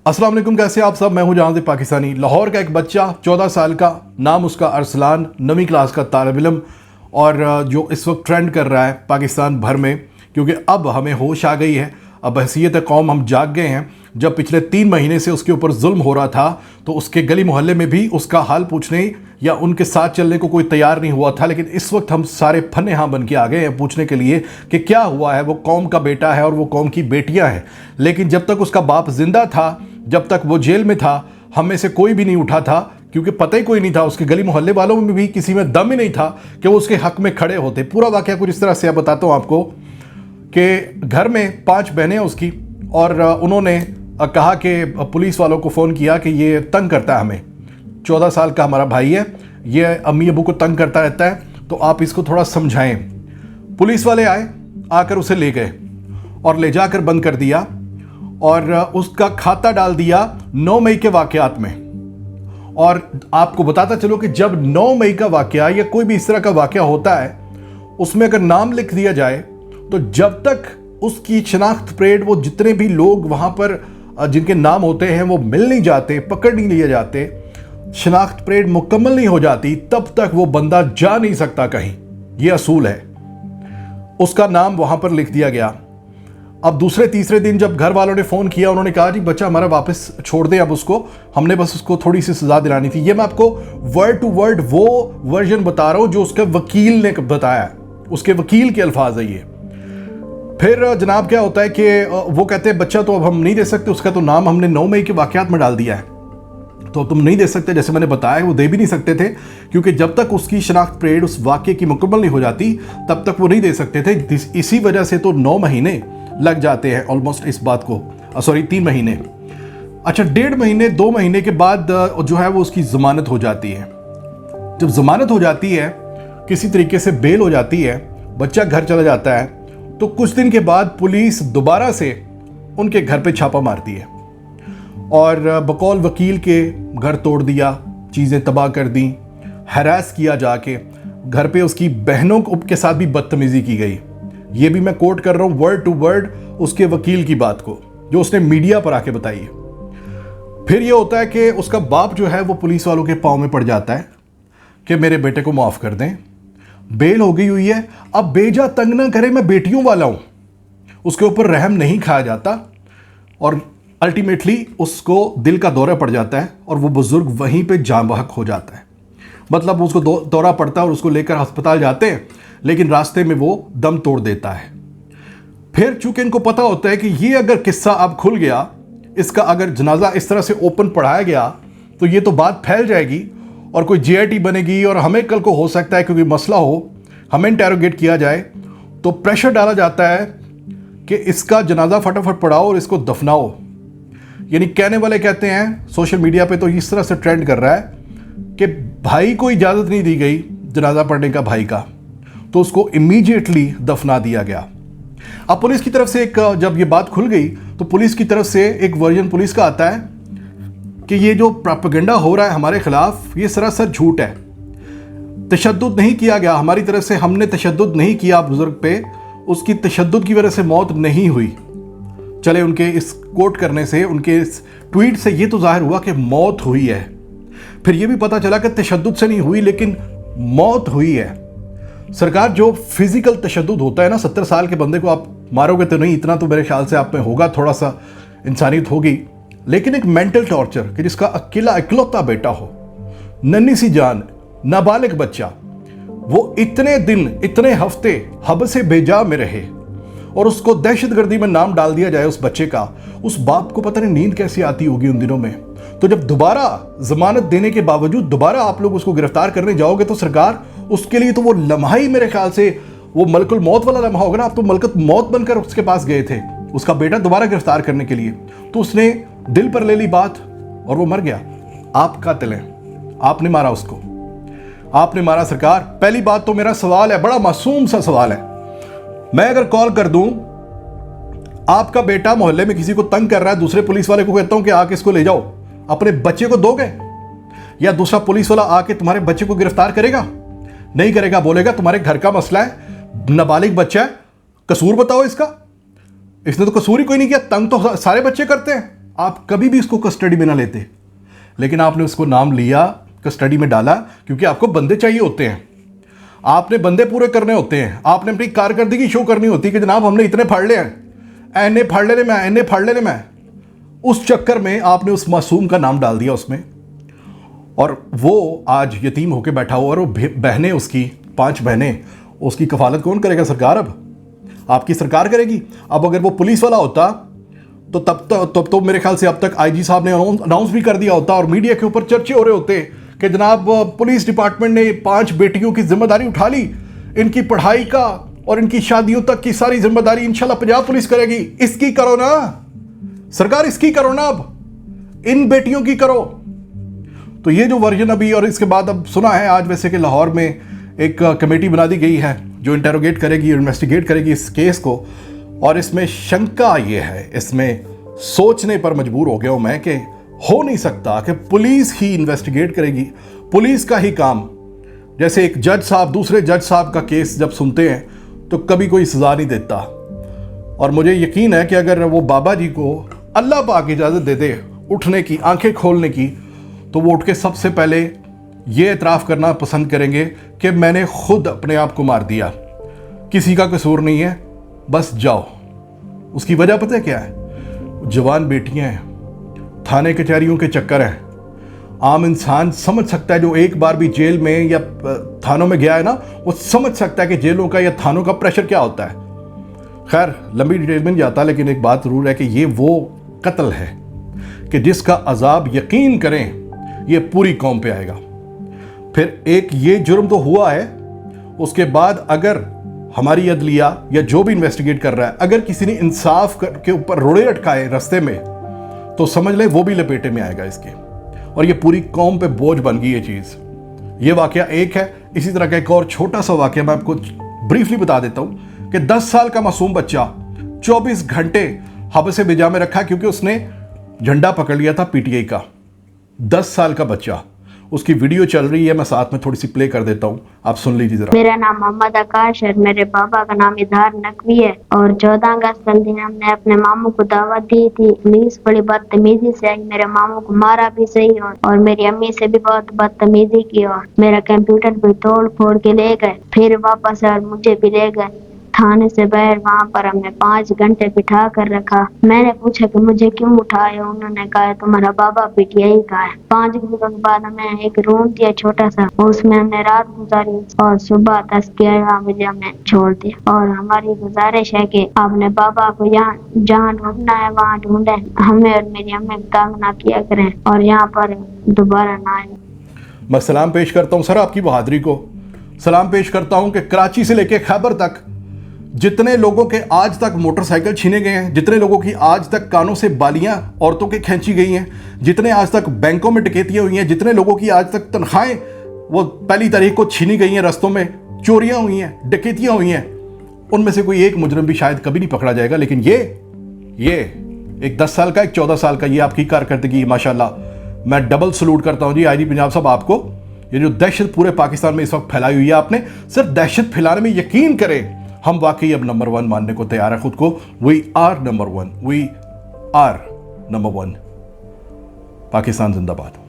अस्सलाम वालेकुम, कैसे आप सब। मैं हूं जहां से पाकिस्तानी। लाहौर का एक बच्चा 14 साल का, नाम उसका अरसलान, 9वीं क्लास का तालिब इल्म, और जो इस वक्त ट्रेंड कर रहा है पाकिस्तान भर में, क्योंकि अब हमें होश आ गई है, अब हैसियत कौम हम जाग गए हैं। जब पिछले 3 महीने से उसके ऊपर जुल्म हो रहा था तो उसके गली मोहल्ले में भी उसका हाल पूछने या उनके साथ चलने को कोई तैयार नहीं हुआ था, लेकिन इस वक्त हम सारे फन्ने हाँ बन के आ गए हैं पूछने के लिए कि क्या हुआ है। वो कौम का बेटा है और वो कौम की बेटियां हैं, लेकिन जब तक उसका बाप जिंदा था, जब तक वो जेल में था, हम में से कोई भी नहीं उठा था, क्योंकि पता ही कोई नहीं था। उसके गली मोहल्ले वालों में भी किसी में दम ही नहीं था कि वो उसके हक में खड़े होते। पूरा वाकया कुछ इस तरह से बताता हूँ आपको कि घर में 5 बहनें हैं उसकी, और उन्होंने कहा कि पुलिस वालों को फ़ोन किया कि ये तंग करता है हमें, 14 साल का हमारा भाई है, ये अम्मी अबू को तंग करता रहता है, तो आप इसको थोड़ा समझाएं। पुलिस वाले आए, आकर उसे ले गए और ले जाकर बंद कर दिया, और उसका खाता डाल दिया 9 मई के वाकयात में। और आपको बताता चलो कि जब 9 मई का वाकया या कोई भी इस तरह का वाकया होता है, उसमें अगर नाम लिख दिया जाए तो जब तक उसकी शनाख्त परेड, वो जितने भी लोग वहाँ पर जिनके नाम होते हैं वो मिल नहीं जाते, पकड़ नहीं लिए जाते, शनाख्त परेड मुकम्मल नहीं हो जाती, तब तक वो बंदा जा नहीं सकता कहीं। ये असूल है। उसका नाम वहाँ पर लिख दिया गया। अब दूसरे तीसरे दिन जब घर वालों ने फ़ोन किया, उन्होंने कहा जी बच्चा हमारा वापस छोड़ दें, अब उसको हमने बस उसको थोड़ी सी सज़ा दिलानी थी। ये मैं आपको वर्ड टू वर्ड वो वर्जन बता रहा हूँ जो उसके वकील ने बताया है, उसके वकील के अल्फाज है ये। फिर जनाब क्या होता है कि वो कहते हैं बच्चा तो अब हम नहीं दे सकते, उसका तो नाम हमने 9 मई के वाकयात में डाल दिया है, तो तुम नहीं दे सकते। जैसे मैंने बताया वो दे भी नहीं सकते थे, क्योंकि जब तक उसकी शनाख्त परेड उस वाकये की मुकम्मल नहीं हो जाती तब तक वो नहीं दे सकते थे। इसी वजह से तो 9 महीने लग जाते हैं ऑलमोस्ट इस बात को, सॉरी 3 महीने। अच्छा, 1.5 महीने 2 महीने के बाद जो है वो उसकी ज़मानत हो जाती है। जब ज़मानत हो जाती है, किसी तरीके से बेल हो जाती है, बच्चा घर चला जाता है, तो कुछ दिन के बाद पुलिस दोबारा से उनके घर पे छापा मारती है और बकौल वकील के घर तोड़ दिया, चीज़ें तबाह कर दी, हैरास किया, जाके घर पे उसकी बहनों के साथ भी बदतमीज़ी की गई। ये भी मैं कोट कर रहा हूँ वर्ड टू वर्ड उसके वकील की बात को, जो उसने मीडिया पर आके बताई है। फिर ये होता है कि उसका बाप जो है वो पुलिस वालों के पाँव में पड़ जाता है कि मेरे बेटे को माफ़ कर दें, बेल हो गई हुई है, अब बेजा तंग ना करे, मैं बेटियों वाला हूँ। उसके ऊपर रहम नहीं खाया जाता और अल्टीमेटली उसको दिल का दौरा पड़ जाता है और वो बुज़ुर्ग वहीं पे जाँ बहक हो जाता है। मतलब उसको दौरा पड़ता है और उसको लेकर अस्पताल जाते हैं, लेकिन रास्ते में वो दम तोड़ देता है। फिर चूंकि इनको पता होता है कि ये अगर किस्सा अब खुल गया, इसका अगर जनाजा इस तरह से ओपन पढ़ाया गया तो ये तो बात फैल जाएगी और कोई जीआईटी बनेगी और हमें कल को हो सकता है क्योंकि मसला हो, हमें इंटेरोगेट किया जाए, तो प्रेशर डाला जाता है कि इसका जनाजा फटाफट पढ़ाओ और इसको दफनाओ। यानी कहने वाले कहते हैं सोशल मीडिया पे तो इस तरह से ट्रेंड कर रहा है कि भाई को इजाज़त नहीं दी गई जनाजा पढ़ने का भाई का, तो उसको इमीडिएटली दफना दिया गया। अब पुलिस की तरफ से जब ये बात खुल गई तो पुलिस की तरफ से एक वर्जन पुलिस का आता है कि ये जो प्रोपेगेंडा हो रहा है हमारे खिलाफ, ये सरासर झूठ है, तशद्दुद नहीं किया गया हमारी तरफ से, हमने तशद्दुद नहीं किया बुजुर्ग पे, उसकी तशद्दुद की वजह से मौत नहीं हुई। चले उनके इस कोट करने से, उनके इस ट्वीट से ये तो जाहिर हुआ कि मौत हुई है। फिर ये भी पता चला कि तशद्दुद से नहीं हुई लेकिन मौत हुई है। सरकार, जो फिजिकल तशद्दुद होता है ना, 70 साल के बंदे को आप मारोगे तो नहीं, इतना तो मेरे ख्याल से आप में होगा, थोड़ा सा इंसानियत होगी, लेकिन एक मेंटल टॉर्चर कि जिसका अकेला इकलौता बेटा हो, नन्ही सी जान, नाबालिग बच्चा, वो इतने दिन, इतने हफ्ते हब से बेजा में रहे और उसको दहशतगर्दी में नाम डाल दिया जाए उस बच्चे का, उस बाप को पता नहीं नींद कैसी आती होगी उन दिनों में। तो जब दोबारा जमानत देने के बावजूद दोबारा आप लोग उसको गिरफ्तार करने जाओगे तो सरकार, उसके लिए तो वो लम्हा ही मेरे ख्याल से वो मलकुल मौत वाला लम्हा होगा ना। आप तो मलकुल मौत बनकर उसके पास गए थे उसका बेटा दोबारा गिरफ्तार करने के लिए, तो उसने दिल पर ले ली बात और वो मर गया। आप कातिल हैं, आपने मारा उसको, आपने मारा सरकार। पहली बात तो मेरा सवाल है, बड़ा मासूम सा सवाल है, मैं अगर कॉल कर दूं, आपका बेटा मोहल्ले में किसी को तंग कर रहा है, दूसरे पुलिस वाले को कहता हूं कि आके इसको ले जाओ, अपने बच्चे को दोगे? या दूसरा पुलिस वाला आके तुम्हारे बच्चे को गिरफ्तार करेगा? नहीं करेगा, बोलेगा तुम्हारे घर का मसला है, नाबालिग बच्चा है, कसूर बताओ इसका। इसने तो कसूर ही कोई नहीं किया, तंग तो सारे बच्चे करते हैं, आप कभी भी इसको कस्टडी में ना लेते, लेकिन आपने उसको नाम लिया, कस्टडी में डाला, क्योंकि आपको बंदे चाहिए होते हैं, आपने बंदे पूरे करने होते हैं, आपने अपनी कारकर्दगी शो करनी होती है कि जनाब हमने इतने फाड़ ले हैं, एने फाड़ लेने में, एने फाड़ लेने में। उस चक्कर में आपने उस मासूम का नाम डाल दिया उसमें, और वो आज यतीम होकर बैठा हुआ, और वो बहनें उसकी 5 बहनें, उसकी कफालत कौन करेगा? सरकार। अब आपकी सरकार करेगी। अब अगर वो पुलिस वाला होता तो तब तो मेरे ख्याल से अब तक आईजी साहब ने अनाउंस भी कर दिया होता, और मीडिया के ऊपर चर्चे हो रहे होते कि जनाब पुलिस डिपार्टमेंट ने 5 बेटियों की जिम्मेदारी उठा ली, इनकी पढ़ाई का और इनकी शादियों तक की सारी जिम्मेदारी इंशाल्लाह पंजाब पुलिस करेगी। इसकी करो ना सरकार, इसकी करो ना, अब इन बेटियों की करो। तो ये जो वर्जन अभी, और इसके बाद अब सुना है आज वैसे कि लाहौर में एक कमेटी बना दी गई है जो इंटेरोगेट करेगी, इन्वेस्टिगेट करेगी इस केस को। और इसमें शंका ये है, इसमें सोचने पर मजबूर हो गया हूं मैं कि हो नहीं सकता कि पुलिस ही इन्वेस्टिगेट करेगी, पुलिस का ही काम। जैसे एक जज साहब दूसरे जज साहब का केस जब सुनते हैं तो कभी कोई सजा नहीं देता। और मुझे यकीन है कि अगर वो बाबा जी को अल्लाह पाक इजाज़त दे दे उठने की, आंखें खोलने की, तो वो उठ के सबसे पहले ये एतराफ़ करना पसंद करेंगे कि मैंने खुद अपने आप को मार दिया, किसी का कसूर नहीं है, बस जाओ। उसकी वजह पता है क्या है? जवान बेटियां हैं, थाने कचहरियों के चक्कर हैं। आम इंसान समझ सकता है, जो एक बार भी जेल में या थानों में गया है ना, वो समझ सकता है कि जेलों का या थानों का प्रेशर क्या होता है। खैर लंबी डिटेल में नहीं जाता, लेकिन एक बात जरूर है कि ये वो कत्ल है कि जिसका अजाब यकीन करें ये पूरी कौम पे आएगा। फिर एक ये जुर्म तो हुआ है, उसके बाद अगर हमारी अदलिया या जो भी इन्वेस्टिगेट कर रहा है, अगर किसी ने इंसाफ के ऊपर रोड़े अटकाए रास्ते में, तो समझ ले वो भी लपेटे में आएगा इसके। और ये पूरी कौम पे बोझ बन गई ये चीज़। ये वाकया एक है। इसी तरह का एक और छोटा सा वाकया मैं आपको ब्रीफली बता देता हूँ कि 10 साल का मासूम बच्चा 24 घंटे हबसे बिजा में रखा क्योंकि उसने झंडा पकड़ लिया था पीटीआई का। 10 साल का बच्चा, उसकी वीडियो चल रही है, मैं साथ में थोड़ी सी प्ले कर देता हूँ, आप सुन लीजिए जरा। मेरा नाम मोहम्मद आकाश है, मेरे पापा का नाम इजहार नकवी है। और 14 अगस्त के दिन हमने अपने मामू को दावत दी थी। पुलिस बड़ी बदतमीजी से आई, मेरे मामू को मारा भी सही और मेरी अम्मी से भी बहुत बदतमीजी की और मेरा कंप्यूटर भी तोड़ फोड़ के ले गए। फिर वापस और मुझे भी ले गए थाने से बाहर। वहाँ पर हमने 5 घंटे बिठा कर रखा। मैंने पूछा कि मुझे क्यों उठाया, उन्होंने कहा तुम्हारा बाबा पीटीआई का है। 5 घंटों के बाद हमें एक रूम दिया छोटा सा, उसमें हमने रात गुजारी और सुबह 10-11 बजे हमें छोड़ दिया। और हमारी गुजारिश है कि आपने बाबा को यहाँ जहाँ ढूंढना है वहाँ ढूंढे, हमें और मेरी अम्मी को तंग ना किया करें और यहाँ पर दोबारा ना आए। मैं सलाम पेश करता हूँ सर आपकी बहादुरी को, सलाम पेश करता हूँ कि कराची से लेकर खैबर तक जितने लोगों के आज तक मोटरसाइकिल छीने गए हैं, जितने लोगों की आज तक कानों से बालियां औरतों के खींची गई हैं, जितने आज तक बैंकों में डकैतियां हुई हैं, जितने लोगों की आज तक तनख्वाहें वो पहली तारीख को छीनी गई हैं, रस्तों में चोरियां हुई हैं, डकैतियां हुई हैं, उनमें से कोई एक मुजरिम भी शायद कभी नहीं पकड़ा जाएगा। लेकिन ये एक 10 साल का, एक 14 साल का, ये आपकी कारकर्दगी माशाल्लाह मैं डबल सलूट करता हूँ जी आईजी पंजाब साहब आपको। ये जो दहशत पूरे पाकिस्तान में इस वक्त फैलाई हुई है, आपने सिर्फ दहशत फैलाने में यकीन करें, हम वाकई अब नंबर 1 मानने को तैयार है खुद को। We are number 1, we are number 1। Pakistan जिंदाबाद।